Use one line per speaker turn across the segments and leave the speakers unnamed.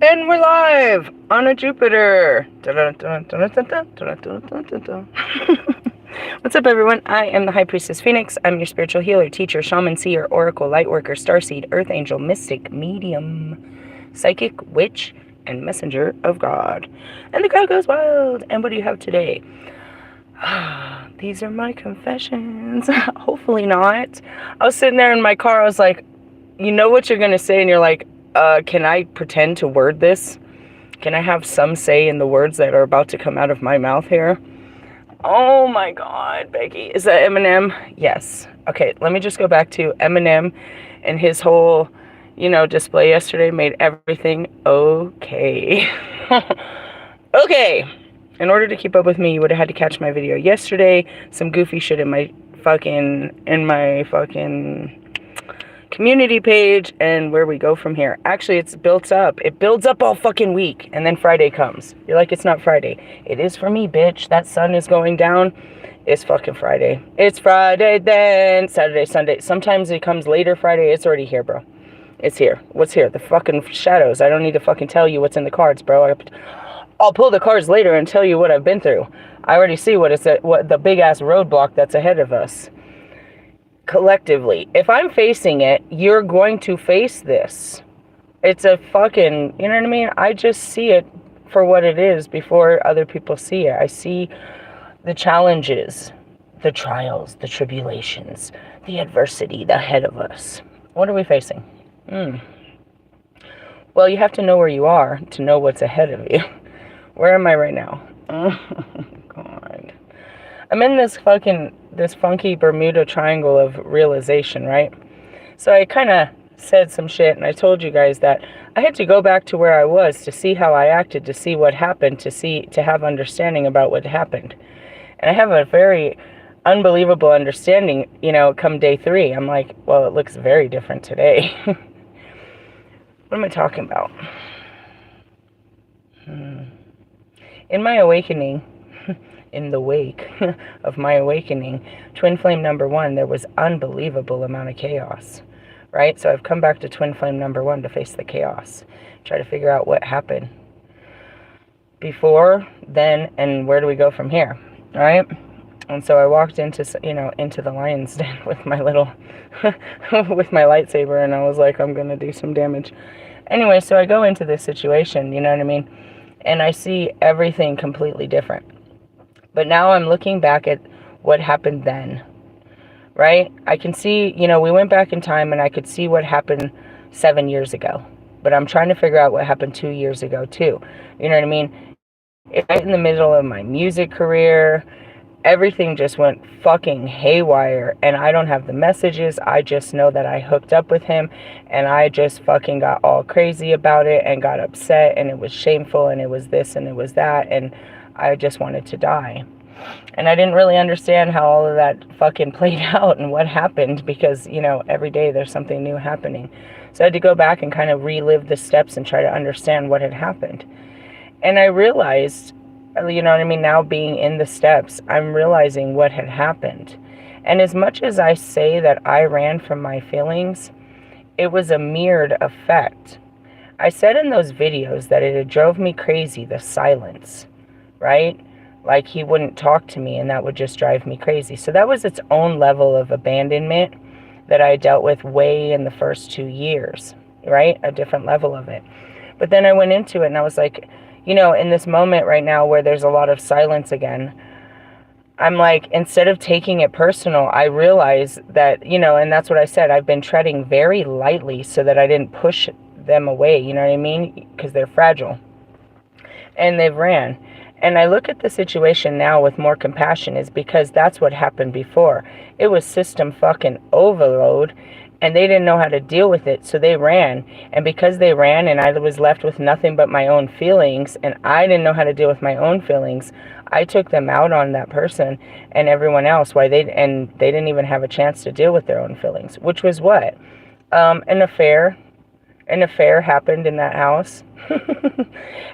And we're live on a Jupiter. What's up, everyone? I am the High Priestess Phoenix. I'm your spiritual healer, teacher, shaman, seer, oracle, lightworker, starseed, earth angel, mystic, medium, psychic, witch, and messenger of God. And the crowd goes wild. And what do you have today? These are my confessions. Hopefully not. I was sitting there in my car. I was like, you know what you're going to say, and you're like, can I pretend to word this? Can I have some say in the words that are about to come out of my mouth here? Oh my God, Becky. Is that Eminem? Yes. Okay, let me just go back to Eminem and his whole, display yesterday made everything okay. Okay. In order to keep up with me, you would have had to catch my video yesterday. Some goofy shit in my fucking community page, and where we go from here. Actually, it's built up. It builds up all fucking week, and then Friday comes. You're like, it's not Friday. It is for me, bitch. That sun is going down. It's fucking Friday. It's Friday then. Saturday, Sunday. Sometimes it comes later Friday. It's already here, bro. It's here. What's here? The fucking shadows. I don't need to fucking tell you what's in the cards, bro. I'll pull the cards later and tell you what I've been through. I already see what the big ass roadblock that's ahead of us. Collectively, if I'm facing it, you're going to face this. It's a fucking, you know what I mean? I just see it for what it is before other people see it. I see the challenges, the trials, the tribulations, the adversity ahead of us. What are we facing? Well, you have to know where you are to know what's ahead of you. Where am I right now? Oh, God. I'm in this funky Bermuda Triangle of realization, right? So I kind of said some shit, and I told you guys that I had to go back to where I was to see how I acted, to see what happened, to have understanding about what happened. And I have a very unbelievable understanding, come day 3. I'm like, well, it looks very different today. What am I talking about? In my awakening, in the wake of my awakening, twin flame number 1, there was unbelievable amount of chaos, right? So I've come back to twin flame number 1 to face the chaos, try to figure out what happened before, then, and where do we go from here, all right? And so I walked into the lion's den with my little, with my lightsaber, and I was like, I'm going to do some damage. Anyway, so I go into this situation, you know what I mean? And I see everything completely different. But now I'm looking back at what happened then, right? I can see, we went back in time and I could see what happened 7 years ago. But I'm trying to figure out what happened 2 years ago too. You know what I mean? It's right in the middle of my music career. Everything just went fucking haywire, and I don't have the messages. I just know that I hooked up with him, and I just fucking got all crazy about it and got upset, and it was shameful, and it was this and it was that, and I just wanted to die. And I didn't really understand how all of that fucking played out and what happened, because, every day there's something new happening. So I had to go back and kind of relive the steps and try to understand what had happened. And I realized, you know what I mean, now being in the steps, I'm realizing what had happened. And as much as I say that I ran from my feelings, it was a mirrored effect. I said in those videos that it had drove me crazy, the silence, right? Like he wouldn't talk to me, and that would just drive me crazy. So that was its own level of abandonment that I dealt with way in the first 2 years, right? A different level of it. But then I went into it and I was like, in this moment right now where there's a lot of silence again, I'm like, instead of taking it personal, I realize that, and that's what I said, I've been treading very lightly so that I didn't push them away, you know what I mean? Because they're fragile. And they've ran. And I look at the situation now with more compassion, is because that's what happened before. It was system fucking overload, and they didn't know how to deal with it, so they ran. And because they ran and I was left with nothing but my own feelings, and I didn't know how to deal with my own feelings, I took them out on that person and everyone else. They didn't even have a chance to deal with their own feelings, which was what? An affair. An affair happened in that house.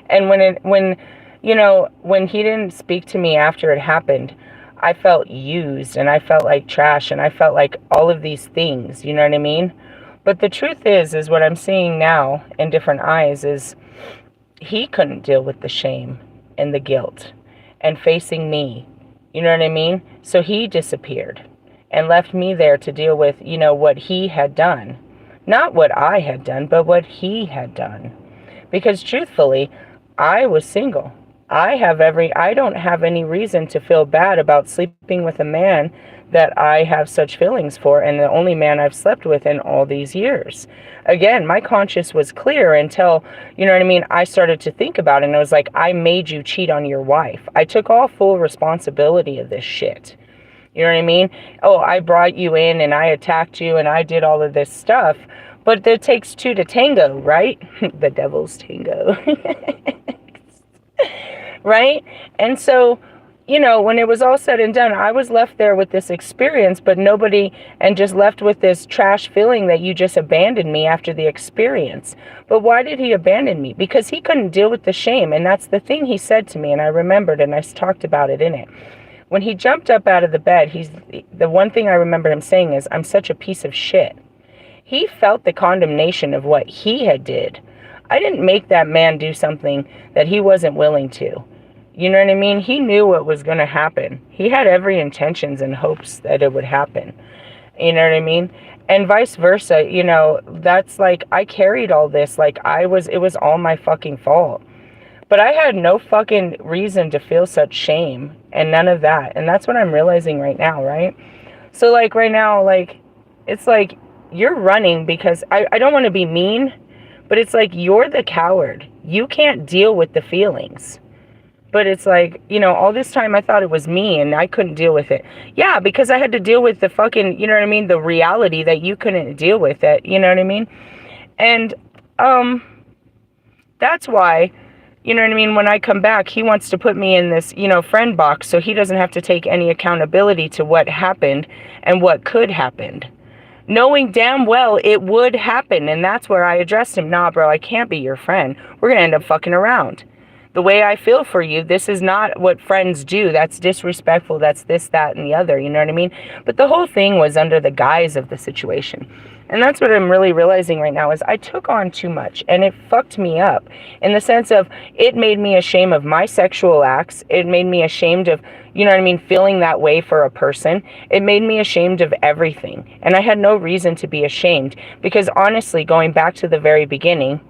And when he didn't speak to me after it happened, I felt used, and I felt like trash, and I felt like all of these things, you know what I mean? But the truth is what I'm seeing now in different eyes is he couldn't deal with the shame and the guilt and facing me. You know what I mean? So he disappeared and left me there to deal with, you know, what he had done. Not what I had done, but what he had done. Because truthfully, I was single. I don't have any reason to feel bad about sleeping with a man that I have such feelings for, and the only man I've slept with in all these years. Again, my conscience was clear until, you know what I mean, I started to think about it, and it was like, I made you cheat on your wife. I took all full responsibility of this shit. You know what I mean? Oh, I brought you in and I attacked you and I did all of this stuff. But it takes two to tango, right? The devil's tango. Right? And so, you know, when it was all said and done, I was left there with this experience, but nobody, and just left with this trash feeling that you just abandoned me after the experience. But why did he abandon me? Because he couldn't deal with the shame. And that's the thing he said to me, and I remembered, and I talked about it in it. When he jumped up out of the bed, the one thing I remember him saying is, I'm such a piece of shit. He felt the condemnation of what he had did. I didn't make that man do something that he wasn't willing to. You know what I mean? He knew what was going to happen. He had every intentions and hopes that it would happen. You know what I mean? And vice versa, you know, that's like, I carried all this, like it was all my fucking fault. But I had no fucking reason to feel such shame and none of that. And that's what I'm realizing right now, right? So like right now, like, it's like you're running because I don't want to be mean, but it's like you're the coward. You can't deal with the feelings. But it's like, you know, all this time I thought it was me and I couldn't deal with it. Yeah, because I had to deal with the fucking, you know what I mean, the reality that you couldn't deal with it, you know what I mean? And that's why, you know what I mean, when I come back, he wants to put me in this, you know, friend box so he doesn't have to take any accountability to what happened and what could happen. Knowing damn well it would happen. And that's where I addressed him. Nah, bro, I can't be your friend. We're going to end up fucking around. The way I feel for you, this is not what friends do. That's disrespectful. That's this, that, and the other. You know what I mean? But the whole thing was under the guise of the situation. And that's what I'm really realizing right now is I took on too much and it fucked me up in the sense of it made me ashamed of my sexual acts. It made me ashamed of, you know what I mean, feeling that way for a person. It made me ashamed of everything. And I had no reason to be ashamed because honestly, going back to the very beginning,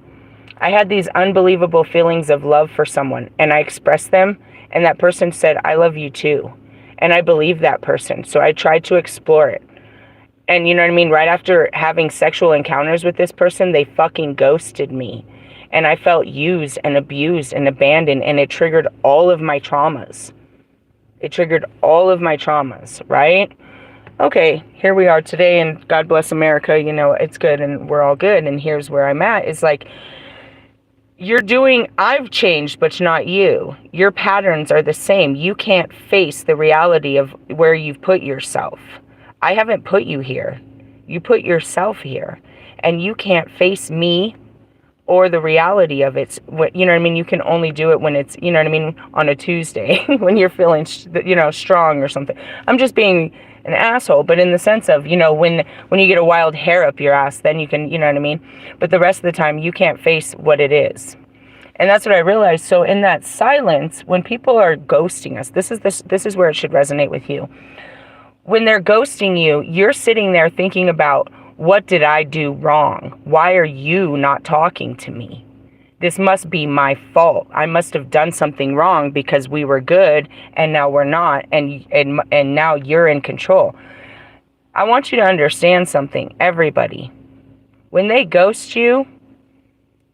I had these unbelievable feelings of love for someone and I expressed them and that person said, I love you too. And I believed that person. So I tried to explore it. And you know what I mean? Right after having sexual encounters with this person, they fucking ghosted me. And I felt used and abused and abandoned and it triggered all of my traumas. It triggered all of my traumas, right? Okay, here we are today and God bless America, you know, it's good and we're all good. And here's where I'm at. It's like, I've changed, but not you. Your patterns are the same. You can't face the reality of where you've put yourself. I haven't put you here. You put yourself here. And you can't face me or the reality of it. You know what I mean? You can only do it when it's, you know what I mean, on a Tuesday when you're feeling, you know, strong or something. I'm just being an asshole, but in the sense of, you know, when you get a wild hair up your ass, then you can, you know what I mean? But the rest of the time, you can't face what it is. And that's what I realized. So in that silence, when people are ghosting us, this is where it should resonate with you. When they're ghosting you, you're sitting there thinking about, what did I do wrong? Why are you not talking to me? This must be my fault. I must have done something wrong because we were good and now we're not, and now you're in control. I want you to understand something, everybody. When they ghost you,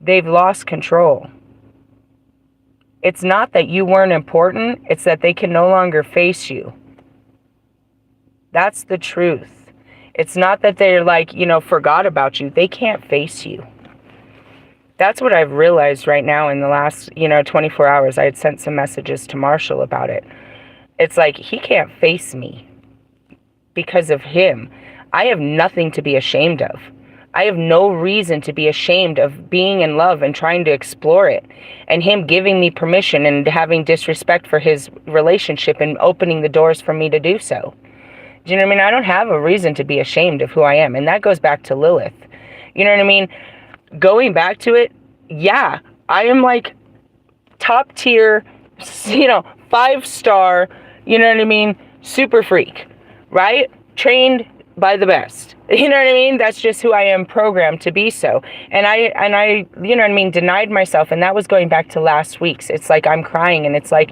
they've lost control. It's not that you weren't important, it's that they can no longer face you. That's the truth. It's not that they're like, you know, forgot about you. They can't face you. That's what I've realized right now in the last, you know, 24 hours. I had sent some messages to Marshall about it. It's like, he can't face me because of him. I have nothing to be ashamed of. I have no reason to be ashamed of being in love and trying to explore it. And him giving me permission and having disrespect for his relationship and opening the doors for me to do so. Do you know what I mean? I don't have a reason to be ashamed of who I am. And that goes back to Lilith. You know what I mean? Going back to it, yeah, I am like top tier, 5-star, you know what I mean, super freak, right? Trained by the best. You know what I mean? That's just who I am, programmed to be so. And I, you know what I mean, denied myself. And that was going back to last week's. It's like I'm crying, and it's like,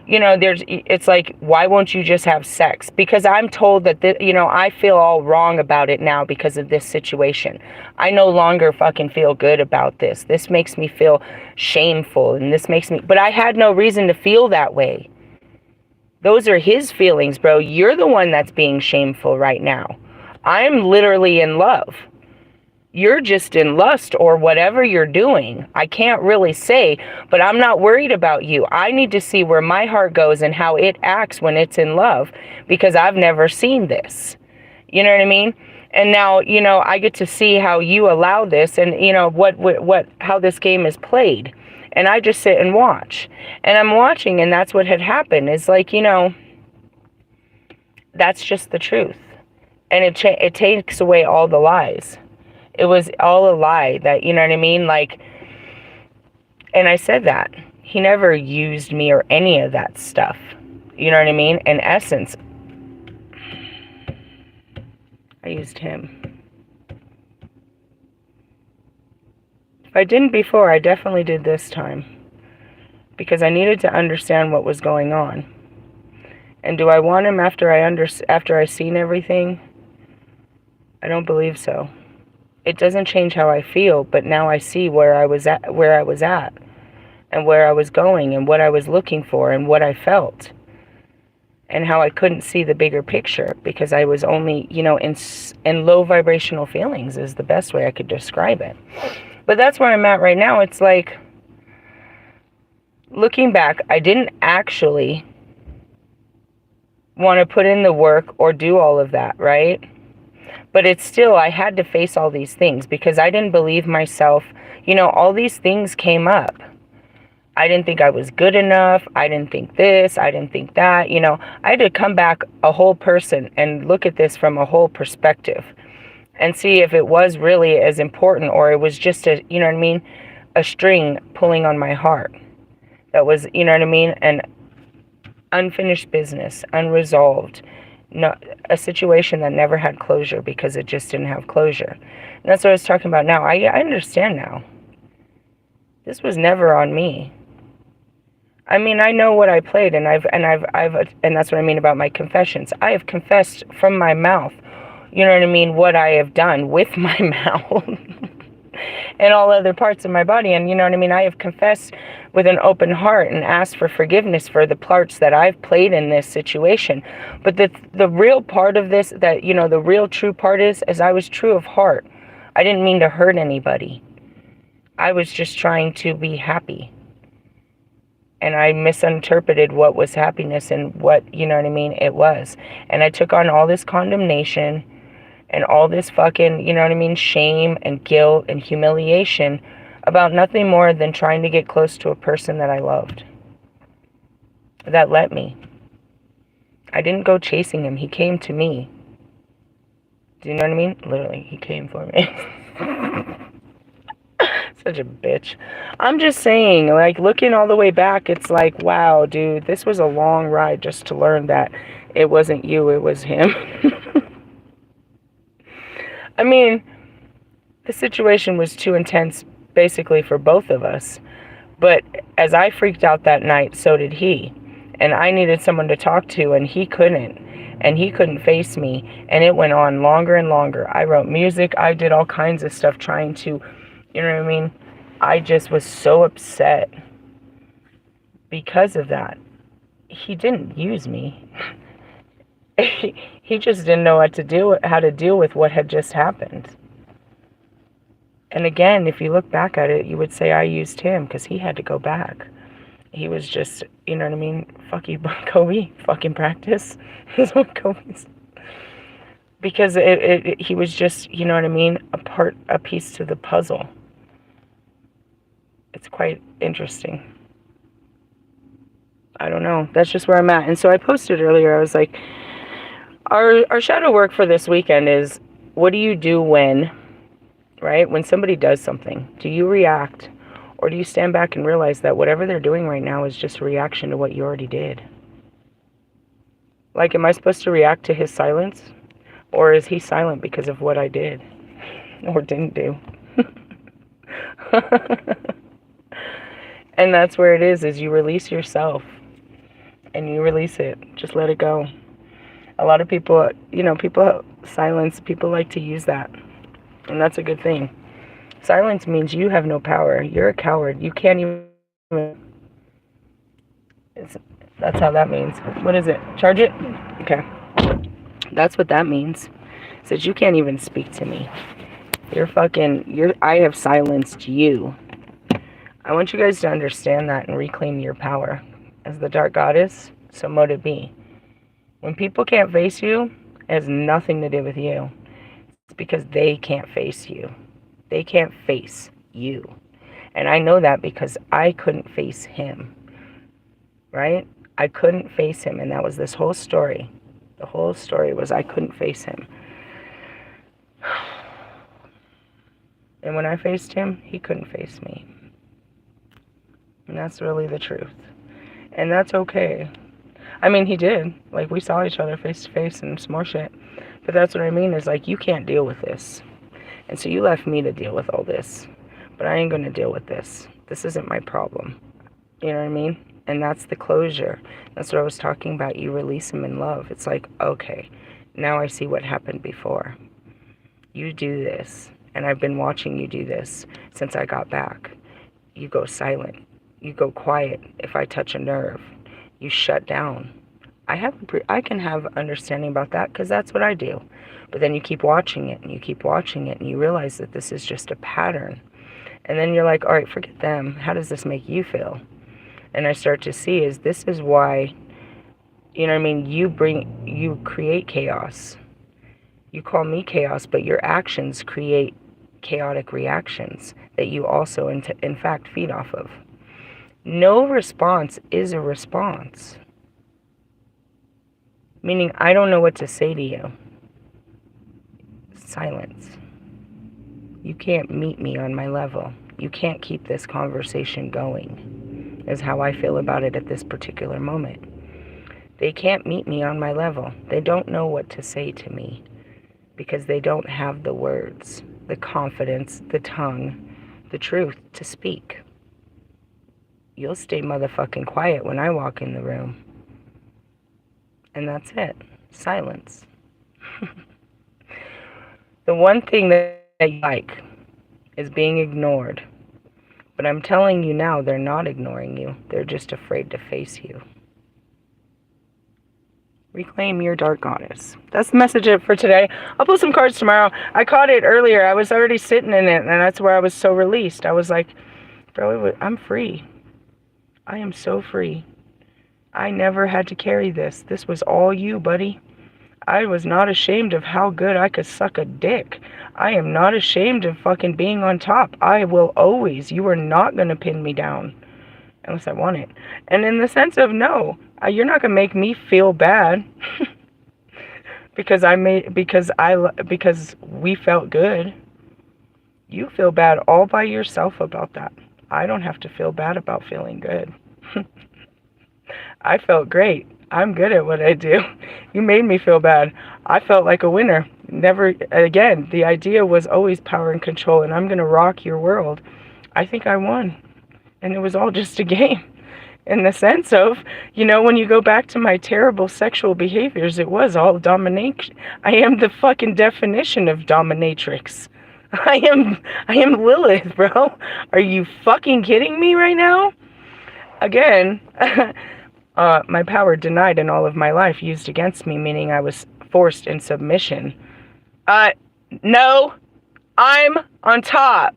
it's like, why won't you just have sex? Because I'm told that, I feel all wrong about it now because of this situation. I no longer fucking feel good about this. This makes me feel shameful, and this makes me, but I had no reason to feel that way. Those are his feelings, bro. You're the one that's being shameful right now. I'm literally in love. You're just in lust or whatever you're doing. I can't really say, but I'm not worried about you. I need to see where my heart goes and how it acts when it's in love, because I've never seen this. You know what I mean? And now, I get to see how you allow this, and, how this game is played. And I just sit and watch. And I'm watching, and that's what had happened. It's like, that's just the truth. And it takes away all the lies. It was all a lie that, you know what I mean? Like, and I said that. He never used me or any of that stuff. You know what I mean? In essence, I used him. If I didn't before, I definitely did this time. Because I needed to understand what was going on. And do I want him after I seen everything? I don't believe so. It doesn't change how I feel, but now I see where I was at, and where I was going, and what I was looking for, and what I felt, and how I couldn't see the bigger picture because I was only, in low vibrational feelings is the best way I could describe it. But that's where I'm at right now. It's like, looking back, I didn't actually want to put in the work or do all of that, right? But it's still, I had to face all these things because I didn't believe myself. All these things came up. I didn't think I was good enough. I didn't think this. I didn't think that. I had to come back a whole person and look at this from a whole perspective and see if it was really as important, or it was just a, a string pulling on my heart. That was, an unfinished business, unresolved. A situation that never had closure because it just didn't have closure. And that's what I was talking about now. I understand now. This was never on me. I mean, I know what I played, and and that's what I mean about my confessions. I have confessed from my mouth, what I have done with my mouth and all other parts of my body. And I have confessed with an open heart and asked for forgiveness for the parts that I've played in this situation. But the real part of this, that, the real true part is I was true of heart. I didn't mean to hurt anybody. I was just trying to be happy. And I misinterpreted what was happiness and what, it was. And I took on all this condemnation and all this fucking, shame and guilt and humiliation about nothing more than trying to get close to a person that I loved. That let me. I didn't go chasing him. He came to me. Do you know what I mean? Literally, he came for me. Such a bitch. I'm just saying, like, looking all the way back, it's like, wow, dude, this was a long ride just to learn that it wasn't you, it was him. I mean, the situation was too intense, basically, for both of us. But as I freaked out that night, so did he. And I needed someone to talk to, and he couldn't. And he couldn't face me. And it went on longer and longer. I wrote music. I did all kinds of stuff trying to, you know what I mean? I just was so upset because of that. He didn't use me. He just didn't know how to deal with what had just happened. And again, if you look back at it, you would say I used him because he had to go back. He was just, you know what I mean? Fuck you, Kobe. Fucking practice. Is what Kobe's. Because he was just, you know what I mean? A piece to the puzzle. It's quite interesting. I don't know. That's just where I'm at. And so I posted earlier, I was like, our shadow work for this weekend is, what do you do when, right? When somebody does something, do you react, or do you stand back and realize that whatever they're doing right now is just a reaction to what you already did? Like, am I supposed to react to his silence? Or is he silent because of what I did or didn't do? And that's where it is you release yourself and you release it. Just let it go. A lot of people, people silence, people like to use that. And that's a good thing. Silence means you have no power. You're a coward. You can't even... That's how that means. What is it? Charge it? Okay. That's what that means. It says you can't even speak to me. I have silenced you. I want you guys to understand that and reclaim your power. As the dark goddess, so mote it be. When people can't face you, it has nothing to do with you. It's because they can't face you. They can't face you. And I know that because I couldn't face him. Right? I couldn't face him, and that was this whole story. The whole story was I couldn't face him. And when I faced him, he couldn't face me. And that's really the truth. And that's okay. I mean, he did. Like, we saw each other face to face and some more shit. But that's what I mean is, like, you can't deal with this. And so you left me to deal with all this. But I ain't going to deal with this. This isn't my problem. You know what I mean? And that's the closure. That's what I was talking about. You release him in love. It's like, okay, now I see what happened before. You do this. And I've been watching you do this since I got back. You go silent. You go quiet if I touch a nerve. You shut down. I can have understanding about that because that's what I do. But then you keep watching it and you keep watching it and you realize that this is just a pattern. And then you're like, all right, forget them. How does this make you feel? And I start to see this is why, you know what I mean, you create chaos. You call me chaos, but your actions create chaotic reactions that you also, in fact, feed off of. No response is a response. Meaning, I don't know what to say to you. Silence. You can't meet me on my level. You can't keep this conversation going, is how I feel about it at this particular moment. They can't meet me on my level. They don't know what to say to me because they don't have the words, the confidence, the tongue, the truth to speak. You'll stay motherfucking quiet when I walk in the room. And that's it. Silence. The one thing that you like is being ignored. But I'm telling you now, they're not ignoring you. They're just afraid to face you. Reclaim your dark goddess. That's the message for today. I'll pull some cards tomorrow. I caught it earlier. I was already sitting in it, and that's where I was so released. I was like, bro, I'm free. I am so free. I never had to carry this. This was all you, buddy. I was not ashamed of how good I could suck a dick. I am not ashamed of fucking being on top. I will always. You are not going to pin me down. Unless I want it. And in the sense of, no, you're not going to make me feel bad. because we felt good. You feel bad all by yourself about that. I don't have to feel bad about feeling good. I felt great. I'm good at what I do. You made me feel bad. I felt like a winner. Never, again, the idea was always power and control, and I'm going to rock your world. I think I won. And it was all just a game. In the sense of, when you go back to my terrible sexual behaviors, it was all domination. I am the fucking definition of dominatrix. I am Lilith, bro. Are you fucking kidding me right now? Again, my power denied in all of my life, used against me, meaning I was forced in submission. No, I'm on top.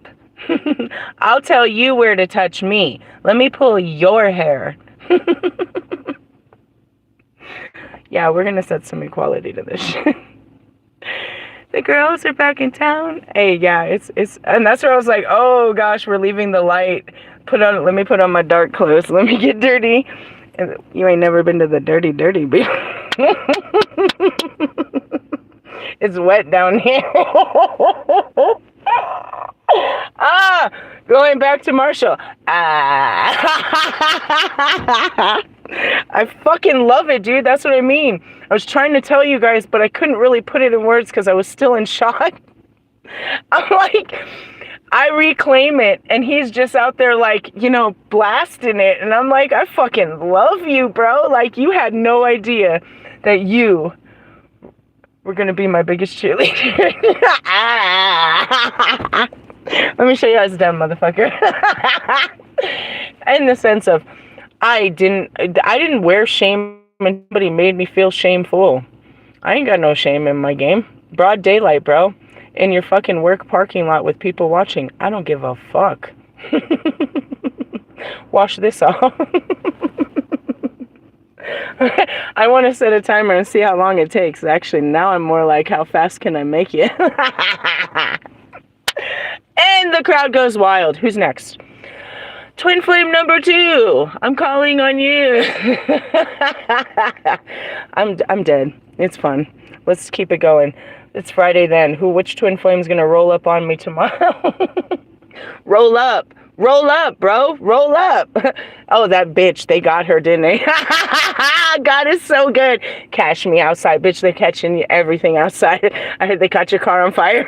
I'll tell you where to touch me. Let me pull your hair. Yeah, we're gonna set some equality to this shit. The girls are back in town. Hey, yeah, it's and that's where I was like, oh gosh, we're leaving the light. Let me put on my dark clothes. Let me get dirty. And you ain't never been to the dirty beach. It's wet down here. Going back to Marshall. I fucking love it, dude. That's what I mean. I was trying to tell you guys, but I couldn't really put it in words because I was still in shock. I'm like, I reclaim it, and he's just out there like, blasting it. And I'm like, I fucking love you, bro. Like, you had no idea that you were going to be my biggest cheerleader. Let me show you how it's done, motherfucker. In the sense of, I didn't wear shame, and somebody made me feel shameful. I ain't got no shame in my game. Broad daylight, bro. In your fucking work parking lot with people watching. I don't give a fuck. Wash this off. I want to set a timer and see how long it takes. Actually, now I'm more like, how fast can I make it? And the crowd goes wild. Who's next? Twin flame number 2. I'm calling on you. I'm dead. It's fun. Let's keep it going. It's Friday then. Which twin flame's gonna roll up on me tomorrow? Roll up, bro. Roll up. Oh, that bitch. They got her, didn't they? God is so good. Catch me outside, bitch. They're catching everything outside. I heard they caught your car on fire.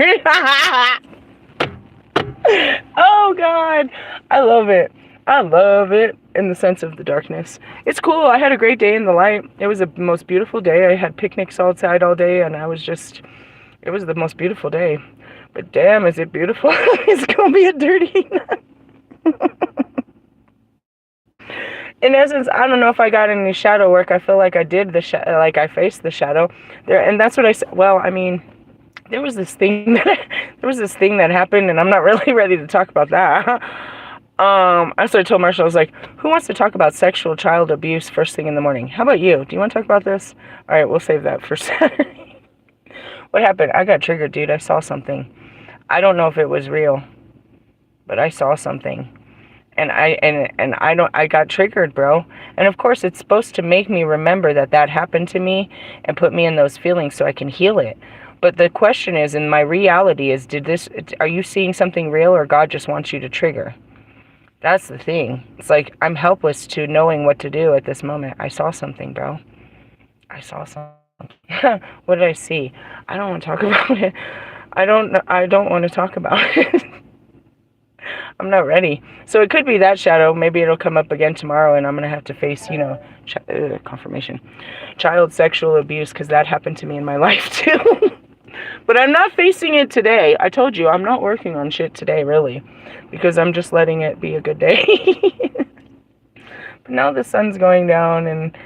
Oh, God. I love it. I love it in the sense of the darkness. It's cool. I had a great day in the light. It was the most beautiful day. I had picnics outside all day, and it was the most beautiful day. But damn, is it beautiful? It's going to be a dirty night. In essence, I don't know if I got any shadow work. I feel like I did like I faced the shadow there, and that's what I said. Well, I mean, there was this thing that happened, and I'm not really ready to talk about that. I told Marshall, I was like, who wants to talk about sexual child abuse first thing in the morning? How about you? Do you want to talk about this? All right, we'll save that for Saturday. What happened? I got triggered, dude. I saw something. I don't know if it was real, but I saw something. And I got triggered, bro. And of course, it's supposed to make me remember that happened to me and put me in those feelings so I can heal it. But the question is, in my reality is, are you seeing something real, or God just wants you to trigger? That's the thing. It's like, I'm helpless to knowing what to do at this moment. I saw something, bro. I saw something. What did I see? I don't want to talk about it. I don't want to talk about it. I'm not ready. So it could be that shadow. Maybe it'll come up again tomorrow, and I'm going to have to face, confirmation. Child sexual abuse, because that happened to me in my life, too. But I'm not facing it today. I told you, I'm not working on shit today, really, because I'm just letting it be a good day. But now the sun's going down, and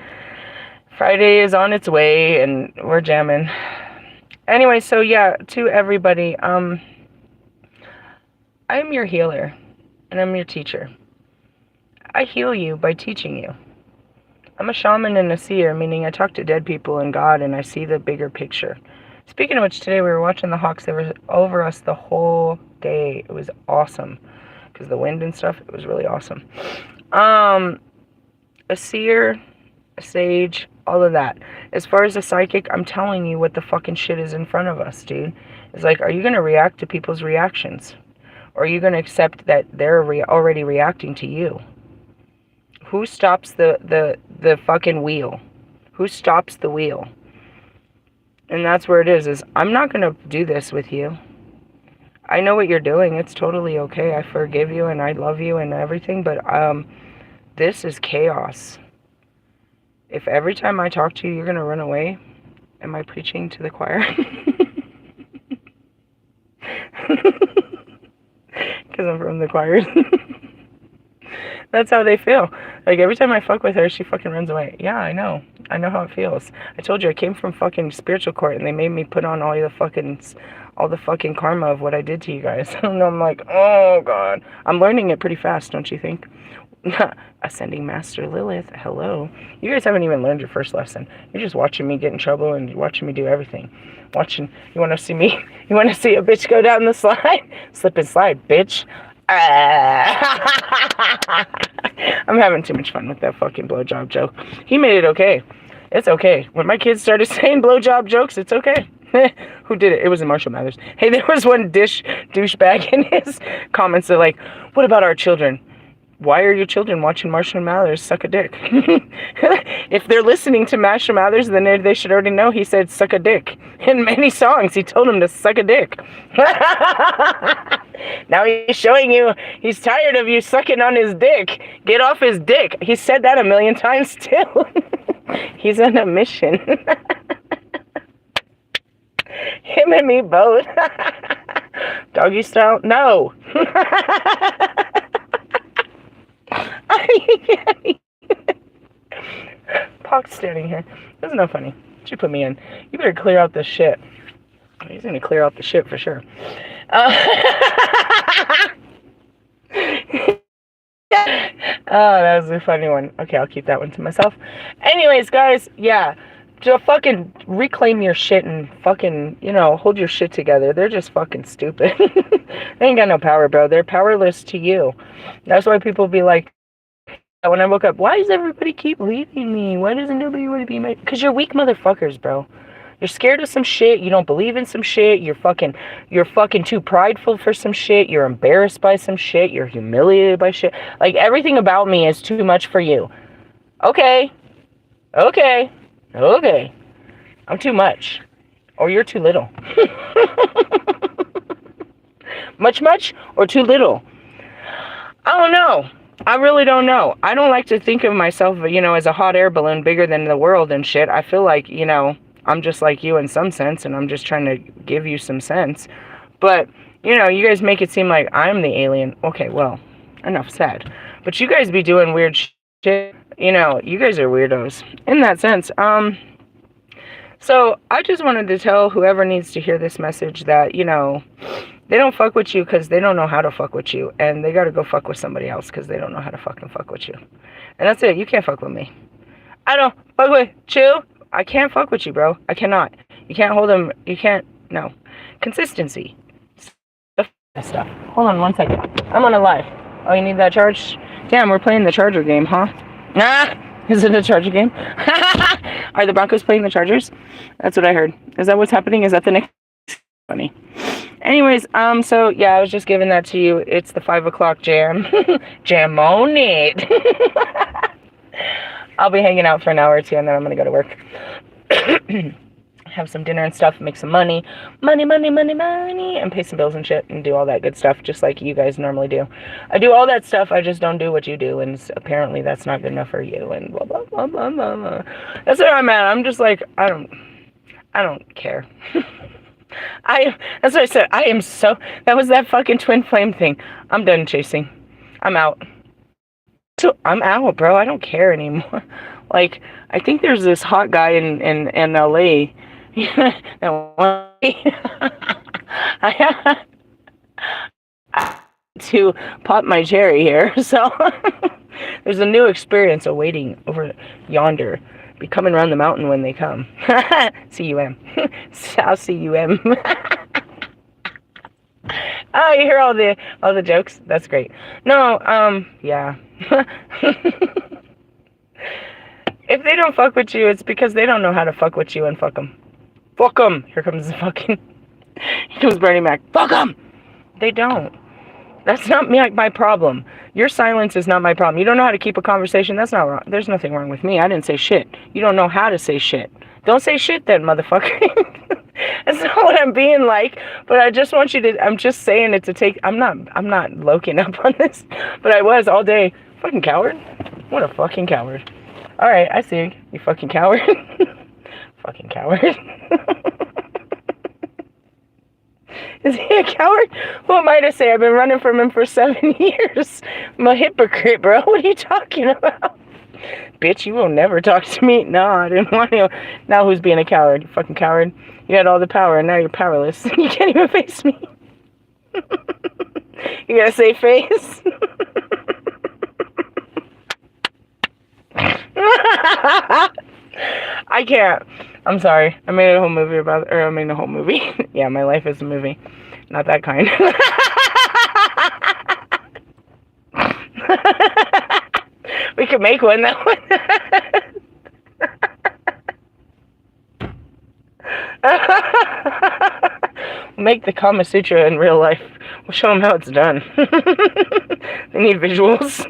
Friday is on its way, and we're jamming. Anyway, so yeah, to everybody, I'm your healer, and I'm your teacher. I heal you by teaching you. I'm a shaman and a seer, meaning I talk to dead people and God, and I see the bigger picture. Speaking of which, today we were watching the hawks. They were over us the whole day. It was awesome, because the wind and stuff, it was really awesome. A seer, a sage, all of that. As far as a psychic, I'm telling you what the fucking shit is in front of us, dude. It's like, are you going to react to people's reactions? Or are you going to accept that they're already reacting to you? Who stops the fucking wheel? Who stops the wheel? And that's where it is I'm not going to do this with you. I know what you're doing. It's totally okay. I forgive you and I love you and everything, but this is chaos. If every time I talk to you, you're going to run away, am I preaching to the choir? Because I'm from the choir. That's how they feel. Like, every time I fuck with her, she fucking runs away. Yeah, I know. I know how it feels. I told you, I came from fucking spiritual court, and they made me put on all the fucking karma of what I did to you guys. And I'm like, oh, God. I'm learning it pretty fast, don't you think? Ascending Master Lilith, hello. You guys haven't even learned your first lesson. You're just watching me get in trouble and watching me do everything. You want to see me? You want to see a bitch go down the slide? Slip and slide, bitch. I'm having too much fun with that fucking blowjob joke. He made it okay. It's okay. When my kids started saying blowjob jokes, it's okay. Who did it? It wasn't Marshall Mathers. Hey, there was one douchebag in his comments that like, what about our children? Why are your children watching Marshall Mathers suck a dick? If they're listening to Marshall Mathers, then they should already know he said suck a dick. In many songs, he told them to suck a dick. Now he's showing you he's tired of you sucking on his dick. Get off his dick. He said that a million times too. He's on a mission. Him and me both. Doggy style? No. Pock's standing here. That's not funny. You put me in. You better clear out this shit. He's gonna clear out the shit for sure. Oh, that was a funny one. Okay, I'll keep that one to myself. Anyways, guys, yeah. Just fucking reclaim your shit and fucking, you know, hold your shit together. They're just fucking stupid. They ain't got no power, bro. They're powerless to you. That's why people be like, when I woke up, why does everybody keep leaving me? Why doesn't nobody want to be my... Because you're weak motherfuckers, bro. You're scared of some shit. You don't believe in some shit. You're fucking too prideful for some shit. You're embarrassed by some shit. You're humiliated by shit. Like, everything about me is too much for you. Okay. Okay. Okay. I'm too much. Or you're too little. Much, or too little? I don't know. I really don't know. I don't like to think of myself, you know, as a hot air balloon bigger than the world and shit. I feel like, you know, I'm just like you in some sense, and I'm just trying to give you some sense. But, you know, you guys make it seem like I'm the alien. Okay, well, enough said. But you guys be doing weird shit. You know, you guys are weirdos. In that sense, so I just wanted to tell whoever needs to hear this message that, you know, they don't fuck with you because they don't know how to fuck with you. And they got to go fuck with somebody else because they don't know how to fucking fuck with you. And that's it. You can't fuck with me. I don't fuck with you. I can't fuck with you, bro. I cannot. You can't hold them. You can't. No. Consistency. Stuff. Hold on 1 second. I'm on a live. Oh, you need that charge? Damn, we're playing the Charger game, huh? Nah. Is it a Charger game? Are the Broncos playing the Chargers? That's what I heard. Is that what's happening? Is that the next? Funny. Anyways, so yeah, I was just giving that to you. It's the 5 o'clock jam. Jam on it. I'll be hanging out for an hour or two, and then I'm gonna go to work. Have some dinner and stuff, make some money, and pay some bills and shit, and do all that good stuff, just like you guys normally do. I do all that stuff, I just don't do what you do, and apparently that's not good enough for you, and blah, blah, blah, blah, blah, blah. That's where I'm at. I'm just like, I don't care. That's what I said. That was that fucking twin flame thing. I'm done chasing. I'm out. So I'm out, bro. I don't care anymore. Like, I think there's this hot guy in LA I to pop my cherry here. So there's a new experience awaiting over yonder. Be coming around the mountain when they come. C-U-M. I'll C-U-M. Oh, you hear all the jokes? That's great. No, yeah. If they don't fuck with you, it's because they don't know how to fuck with you, and fuck them. Fuck them! Here comes the fucking... Here comes Bernie Mac. Fuck them! They don't. That's not my problem. Your silence is not my problem. You don't know how to keep a conversation. That's not wrong. There's nothing wrong with me. I didn't say shit. You don't know how to say shit. Don't say shit then, motherfucker. That's not what I'm being like. But I just want you to... I'm just saying it to take... I'm not loking up on this. But I was all day. Fucking coward. What a fucking coward. Alright, I see you fucking coward. Fucking coward. Is he a coward? Who am I to say? I've been running from him for 7 years. I'm a hypocrite, bro. What are you talking about? Bitch, you will never talk to me. No, I didn't want to. Now who's being a coward? You fucking coward. You had all the power, and now you're powerless. You can't even face me. You gotta say face. I can't. I'm sorry. I made a whole movie about... Or I made a whole movie. Yeah, my life is a movie. Not that kind. We could make one, that one. make the Kama Sutra in real life. We'll show them how it's done. They need visuals.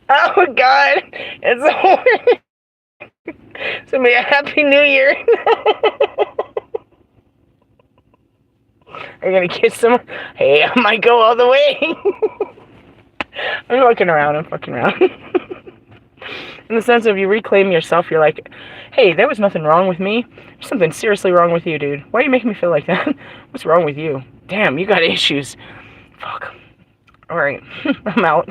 Oh God, it's horrible. Somebody a happy new year. Are you gonna kiss someone? Hey, I might go all the way. I'm fucking around. In the sense of you reclaim yourself, you're like, hey, there was nothing wrong with me. There's something seriously wrong with you, dude. Why are you making me feel like that? What's wrong with you? Damn, you got issues. Fuck. Alright, I'm out.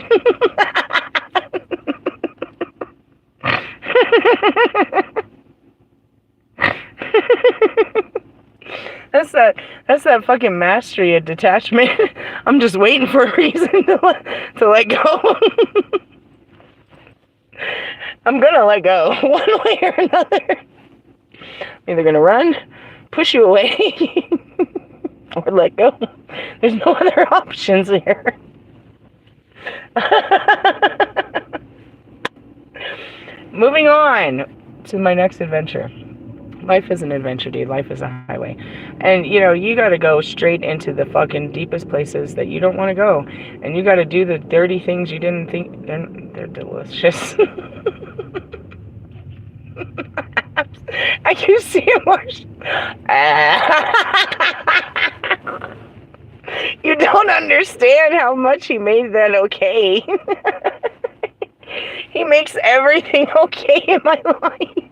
That's that fucking mastery of detachment. I'm just waiting for a reason to let go. I'm gonna let go one way or another. I'm either gonna run, push you away, or let go. There's no other options here. Moving on to my next adventure. Life is an adventure, dude. Life is a highway. And, you know, you gotta go straight into the fucking deepest places that you don't want to go. And you gotta do the dirty things you didn't think. They're delicious. I can see him watch. You don't understand how much he made that okay. He makes everything okay in my life.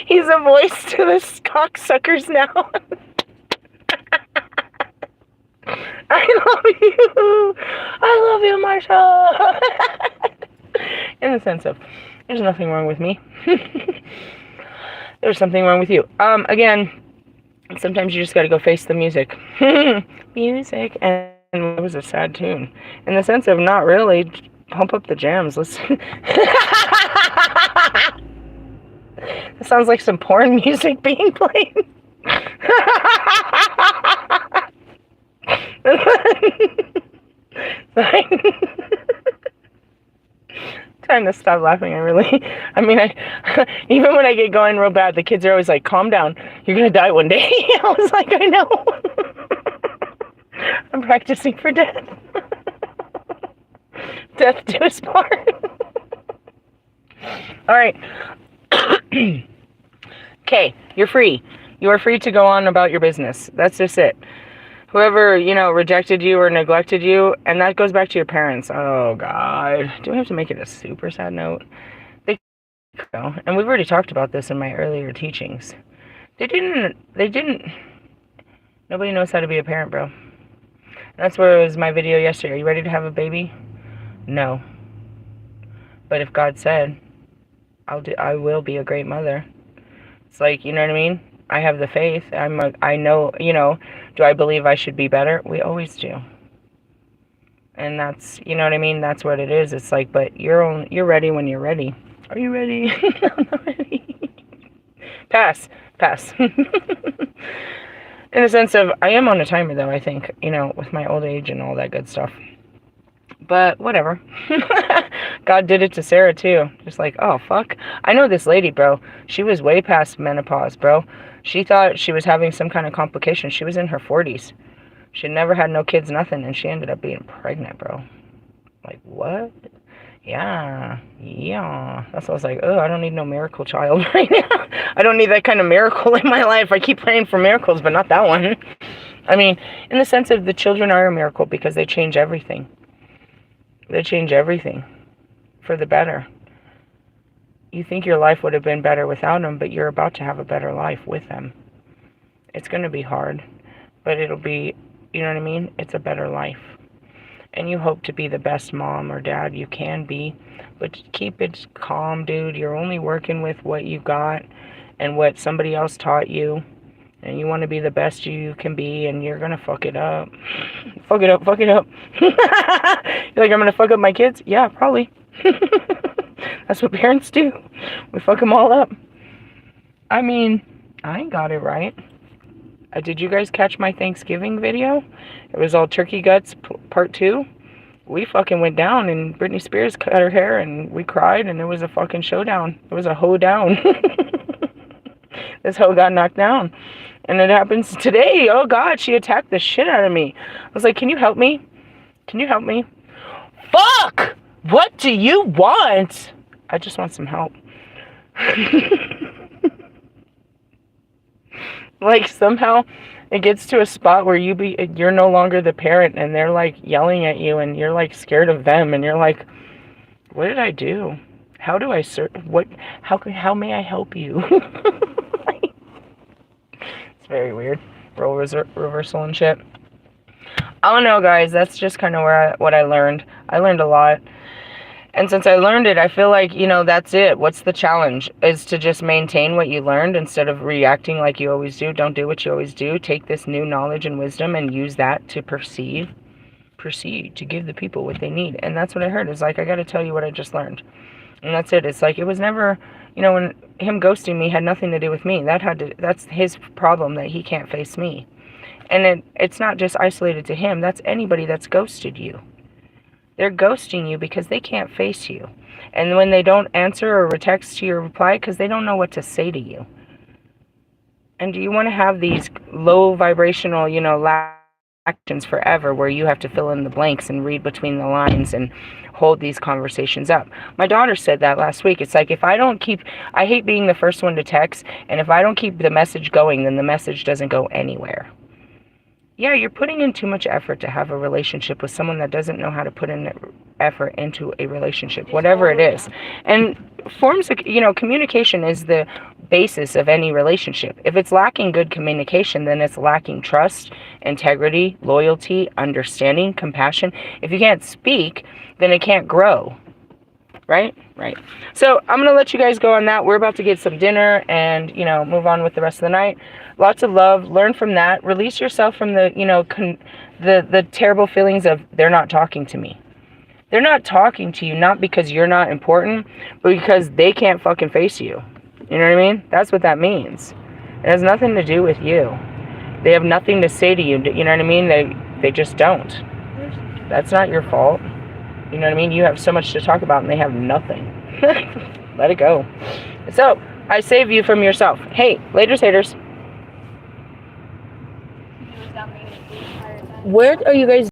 He's a voice to the cocksuckers now. I love you, Marshall. In the sense of, there's nothing wrong with me. There's something wrong with you. Again, sometimes you just gotta go face the music. Music, and it was a sad tune. In the sense of, not really, pump up the jams. Listen. It sounds like some porn music being played. Trying to stop laughing. I mean, even when I get going real bad, the kids are always like, calm down, you're gonna die one day. I was like, I know. I'm practicing for death. Death do us part. Alright. Okay, you're free. You are free to go on about your business. That's just it. Whoever, you know, rejected you or neglected you, and that goes back to your parents. Oh, God. Do I have to make it a super sad note? They go. And we've already talked about this in my earlier teachings. They didn't, nobody knows how to be a parent, bro. That's where it was my video yesterday. Are you ready to have a baby? No. But if God said, I will be a great mother. It's like, you know what I mean? I have the faith. I know, you know, do I believe I should be better? We always do. And that's, you know what I mean? That's what it is. It's like, but you're ready when you're ready. Are you ready? I'm not ready. Pass. In the sense of, I am on a timer though, I think, you know, with my old age and all that good stuff. But whatever. God did it to Sarah too. Just like, oh fuck. I know this lady, bro. She was way past menopause, bro. She thought she was having some kind of complication. She was in her 40s. She never had no kids, nothing, and she ended up being pregnant, bro. Like, what? Yeah. That's why I was like, oh, I don't need no miracle child right now. I don't need that kind of miracle in my life. I keep praying for miracles, but not that one. I mean, in the sense of the children are a miracle because they change everything. They change everything for the better. You think your life would have been better without them, but you're about to have a better life with them. It's going to be hard, but it'll be, you know what I mean? It's a better life. And you hope to be the best mom or dad you can be, but keep it calm, dude. You're only working with what you got and what somebody else taught you. And you want to be the best you can be, and you're going to fuck it up. Fuck it up. You're like, I'm going to fuck up my kids? Yeah, probably. That's what parents do. We fuck them all up. I mean, I ain't got it right. Did you guys catch my Thanksgiving video? It was all turkey guts part 2. We fucking went down, and Britney Spears cut her hair, and we cried, and it was a fucking showdown. It was a hoedown. This hoe got knocked down. And it happens today. Oh, God, she attacked the shit out of me. I was like, can you help me? Can you help me? Fuck! What do you want? I just want some help. Like, somehow it gets to a spot where you're no longer the parent, and they're like yelling at you, and you're like scared of them, and you're like, what did I do? How do I serve? How may I help you? It's very weird. Role reversal and shit. I don't know, guys. That's just kind of what I learned. I learned a lot. And since I learned it, I feel like, that's it. What's the challenge? Is to just maintain what you learned instead of reacting like you always do. Don't do what you always do. Take this new knowledge and wisdom and use that to proceed to give the people what they need. And that's what I heard. It's like, I got to tell you what I just learned. And that's it. It's like, it was never, when him ghosting me had nothing to do with me. That's his problem, that he can't face me. And it's not just isolated to him. That's anybody that's ghosted you. They're ghosting you because they can't face you. And when they don't answer or text to your reply, because they don't know what to say to you. And do you want to have these low vibrational, actions forever where you have to fill in the blanks and read between the lines and hold these conversations up? My daughter said that last week. It's like, I hate being the first one to text, and if I don't keep the message going, then the message doesn't go anywhere. Yeah, you're putting in too much effort to have a relationship with someone that doesn't know how to put in effort into a relationship, whatever it is. And forms of, communication is the basis of any relationship. If it's lacking good communication, then it's lacking trust, integrity, loyalty, understanding, compassion. If you can't speak, then it can't grow. Right? Right. So I'm going to let you guys go on that. We're about to get some dinner and, move on with the rest of the night. Lots of love. Learn from that. Release yourself from the, the terrible feelings of they're not talking to me. They're not talking to you, not because you're not important, but because they can't fucking face you. You know what I mean? That's what that means. It has nothing to do with you. They have nothing to say to you. You know what I mean? They just don't. That's not your fault. You know what I mean? You have so much to talk about and they have nothing. Let it go. So, I save you from yourself. Hey, laters haters. Where are you guys